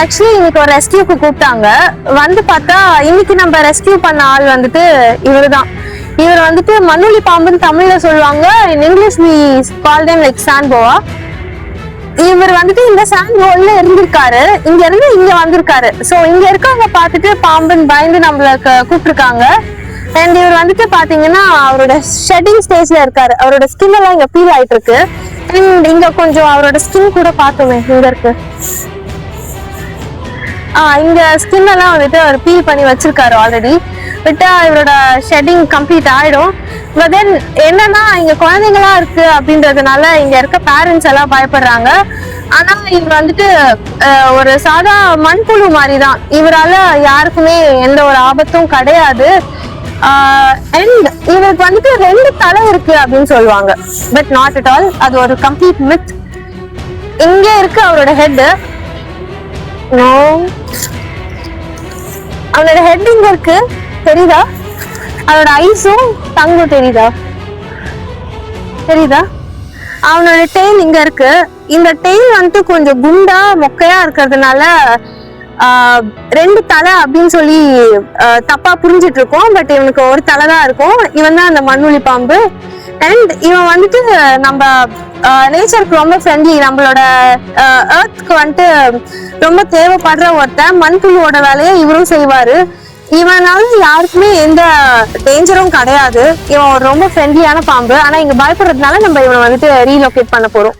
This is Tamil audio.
ஆக்சுவலி இன்னைக்கு ஒரு ரெஸ்கியூக்கு கூப்பிட்டாங்க. வந்து பார்த்தா இன்னைக்கு நம்ம ரெஸ்கியூ பண்ண ஆள் வந்துட்டு இவருதான். இவர் வந்துட்டு மண்ணுளி பாம்புன்னு தமிழ்ல சொல்லுவாங்க. In English we call them like sand boa. இவர் வந்துட்டு இந்த சாண்ட் ஹோல்ல இருந்திருக்காரு. இங்க இருந்து இங்க வந்திருக்காரு. சோ இங்க இருக்கவங்க பார்த்துட்டு பாம்புன்னு பயந்து நம்மளுக்கு கூப்பிட்டுருக்காங்க. அண்ட் இவர் வந்துட்டு பாத்தீங்கன்னா அவரோட ஷெட்டிங் ஸ்டேஜ்ல இருக்காரு. அவரோட ஸ்கின் எல்லாம் இங்க ஃபீல் ஆயிட்டு இருக்கு. அண்ட் இங்க கொஞ்சம் அவரோட ஸ்கின் கூட பார்த்தோமே இங்க இருக்கு. இங்க ஸ்கின் எல்லாம் வந்துட்டு அவர் பீல் பண்ணி வச்சிருக்காரு ஆல்ரெடி. விட்டா இவரோட ஷெட்டிங் கம்ப்ளீட் ஆயிடும். பட் தென் என்னன்னா இங்க குழந்தைங்களா இருக்கு அப்படின்றதுனால இங்க இருக்க பேரண்ட்ஸ் எல்லாம் பயப்படுறாங்க. ஆனா இவர் வந்துட்டு ஒரு சாதா மண்புழு மாதிரிதான். இவரால யாருக்குமே எந்த ஒரு ஆபத்தும் கிடையாது. அண்ட் இவருக்கு வந்துட்டு 2 தலை இருக்கு அப்படின்னு சொல்லுவாங்க. But not at all. அது ஒரு கம்ப்ளீட் மித். இங்க இருக்கு அவரோட ஹெட். அவனோட ஹெட் இங்க இருக்கு தெரியுதா? அவனோட ஐஸும் டங்கும் தெரியுதா? அவனோட டெய்ல் இங்க இருக்கு. இந்த டெய்ல் வந்துட்டு கொஞ்சம் குண்டா மொக்கையா இருக்கிறதுனால 2 தலை அப்படின்னு சொல்லி தப்பா புரிஞ்சிட்டு இருக்கோம். பட் இவனுக்கு ஒரு தலை தான் இருக்கும். இவன் தான் அந்த மண்ணுளி பாம்பு. அண்ட் இவன் வந்துட்டு நம்ம நேச்சருக்கு ரொம்ப ஃப்ரெண்ட்லி. நம்மளோட எர்த்க்கு வந்துட்டு ரொம்ப தேவைப்படுற ஒருத்தன். மண்புழுவோட வேலையை இவரும் செய்வாரு. இவனால யாருக்குமே எந்த டேஞ்சரும் கிடையாது. இவன் ரொம்ப ஃப்ரெண்ட்லியான பாம்பு. ஆனா இங்க பயப்படுறதுனால நம்ம இவனை வந்துட்டு ரீலோகேட் பண்ண போறோம்.